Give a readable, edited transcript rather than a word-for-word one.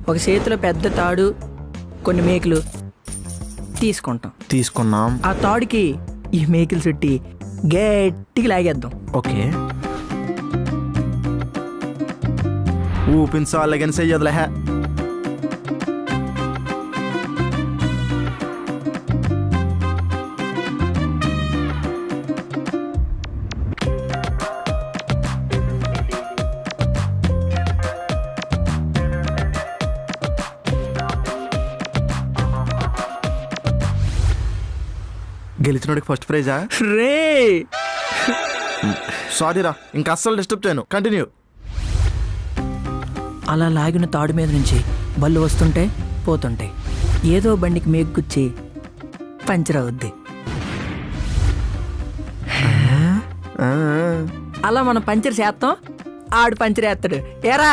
ఒక చేతిలో పెద్ద తాడు, కొన్ని మేకులు తీసుకున్నాం. ఆ తాడుకి ఈ మేకులు చుట్టి గట్టిగా లాగేద్దాం. ఓకే, ఊపించాలి కానీ చెయ్యదులే. గెలిచినోడికి ఫస్ట్ ప్రైజా? రే సారీరా, ఇంకా అస్సలు డిస్టర్బ్ చేయను. కంటిన్యూ. అలా లాగిన తాడు మీద నుంచి బళ్ళు వస్తుంటే పోతుంటాయి. ఏదో బండికి మేగుచ్చి పంచర్ అవుద్ది. అలా మనం పంచర్ చేస్తాం, ఆడు పంచర్ వేస్తాడు. ఏరా